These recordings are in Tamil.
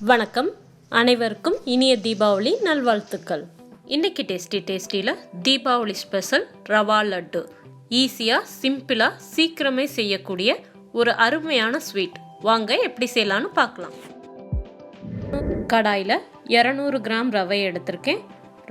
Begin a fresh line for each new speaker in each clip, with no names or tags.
வணக்கம், அனைவருக்கும் இனிய தீபாவளி நல்வாழ்த்துக்கள். இன்றைக்கி டேஸ்டியில் தீபாவளி ஸ்பெஷல் ரவா லட்டு. ஈஸியாக சிம்பிளாக சீக்கிரமே செய்யக்கூடிய ஒரு அருமையான ஸ்வீட். வாங்க எப்படி செய்யலான்னு பார்க்கலாம். கடாயில் 200 கிராம் ரவை எடுத்திருக்கேன்.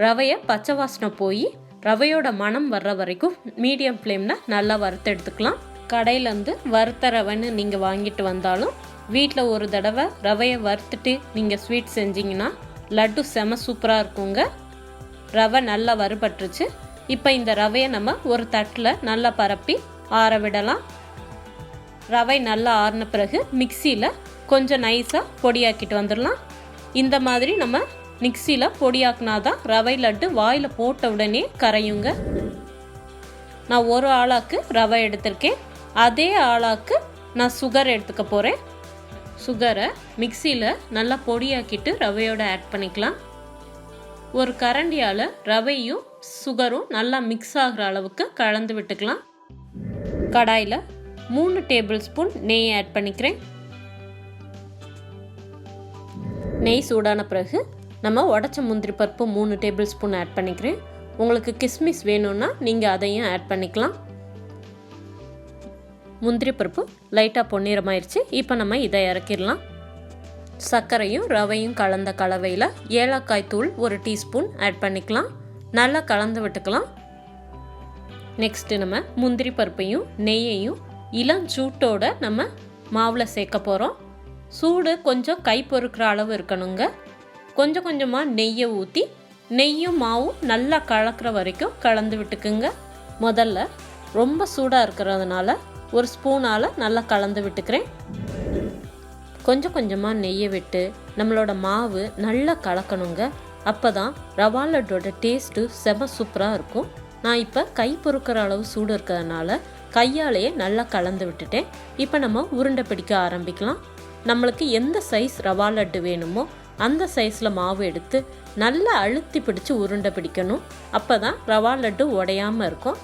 ரவையை பச்சை வாசனை போய் ரவையோட மனம் வர்ற வரைக்கும் மீடியம் ஃப்ளேமில் நல்லா வறுத்து எடுத்துக்கலாம். கடையிலேருந்து வறுத்த ரவைன்னு நீங்கள் வாங்கிட்டு வந்தாலும் வீட்டில் ஒரு தடவை ரவையை வறுத்துட்டு நீங்கள் ஸ்வீட் செஞ்சிங்கன்னா லட்டு செம சூப்பராக இருக்குங்க. ரவை நல்லா வறுபட்டுருச்சு. இப்போ இந்த ரவையை நம்ம ஒரு தட்டில் நல்லா பரப்பி ஆற விடலாம். ரவை நல்லா ஆறின பிறகு மிக்சியில் கொஞ்சம் நைஸாக பொடியாக்கிட்டு வந்துடலாம். இந்த மாதிரி நம்ம மிக்சியில் பொடியாக்குனாதான் ரவை லட்டு வாயில் போட்ட உடனே கரையுங்க. நான் ஒரு ஆளாக்கு ரவை எடுத்திருக்கேன். அதே ஆளாக்கு நான் சுகர் எடுத்துக்க போகிறேன். சுகரை மிக்சியில் நல்லா பொடியாக்கிட்டு ரவையோட ஆட் பண்ணிக்கலாம். ஒரு கரண்டியால் ரவையும் சுகரும் நல்லா மிக்ஸ் ஆகிற அளவுக்கு கலந்து விட்டுக்கலாம். கடாயில் 3 டேபிள் ஸ்பூன் நெய் ஆட் பண்ணிக்கிறேன். நெய் சூடான பிறகு நம்ம உடச்ச முந்திரி பருப்பு 3 டேபிள் ஸ்பூன் ஆட் பண்ணிக்கிறேன். உங்களுக்கு கிஸ்மிஸ் வேணும்னா நீங்கள் அதையும் ஆட் பண்ணிக்கலாம். முந்திரி பருப்பு லைட்டாக பொன்னிறமாயிருச்சு. இப்போ நம்ம இதை இறக்கிடலாம். சர்க்கரையும் ரவையும் கலந்த கலவையில் ஏலக்காய் தூள் 1 டீஸ்பூன் ஆட் பண்ணிக்கலாம். நல்லா கலந்து விட்டுக்கலாம். நெக்ஸ்ட்டு நம்ம முந்திரி பருப்பையும் நெய்யையும் இளஞ்சூட்டோட நம்ம மாவில் சேர்க்க போகிறோம். சூடு கொஞ்சம் கை பொறுக்கிற அளவு இருக்கணுங்க. கொஞ்சம் கொஞ்சமாக நெய்யை ஊற்றி நெய்யும் மாவும் நல்லா கலக்கிற வரைக்கும் கலந்து விட்டுக்குங்க. முதல்ல ரொம்ப சூடாக இருக்கிறதுனால ஒரு ஸ்பூனால் நல்லா கலந்து விட்டுக்கிறேன். கொஞ்சம் கொஞ்சமாக நெய்யை விட்டு நம்மளோட மாவு நல்லா கலக்கணுங்க. அப்போ தான் ரவா லட்டோட டேஸ்ட்டு செம சூப்பராக இருக்கும். நான் இப்போ கை பொறுக்கிற அளவு சூடு இருக்கிறதுனால கையாலேயே நல்லா கலந்து விட்டுட்டேன். இப்போ நம்ம உருண்டை பிடிக்க ஆரம்பிக்கலாம். நம்மளுக்கு எந்த சைஸ் ரவா லட்டு வேணுமோ அந்த சைஸில் மாவு எடுத்து நல்லா அழுத்தி பிடிச்சி உருண்டை பிடிக்கணும். அப்போ தான் ரவா லட்டு உடையாமல் இருக்கும்.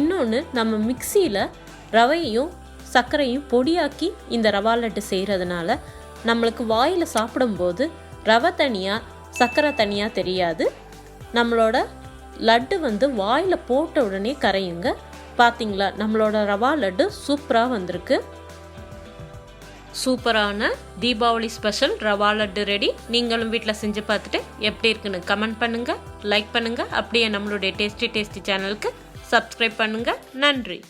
இன்னொன்று, நம்ம மிக்சியில் ரவையும் சர்க்கரையும் பொடியாக்கி இந்த ரவா லட்டு செய்கிறதுனால நம்மளுக்கு வாயில் சாப்பிடும்போது ரவை தனியாக சர்க்கரை தனியாக தெரியாது. நம்மளோட லட்டு வாயில் போட்ட உடனே கரையுங்க. பார்த்தீங்களா, நம்மளோட ரவா லட்டு சூப்பராக வந்திருக்கு. சூப்பரான தீபாவளி ஸ்பெஷல் ரவா லட்டு ரெடி. நீங்களும் வீட்டில் செஞ்சு பார்த்துட்டு எப்படி இருக்குன்னு கமெண்ட் பண்ணுங்கள், லைக் பண்ணுங்கள். அப்படியே நம்மளுடைய டேஸ்டி சேனலுக்கு சப்ஸ்கிரைப் பண்ணுங்கள். நன்றி.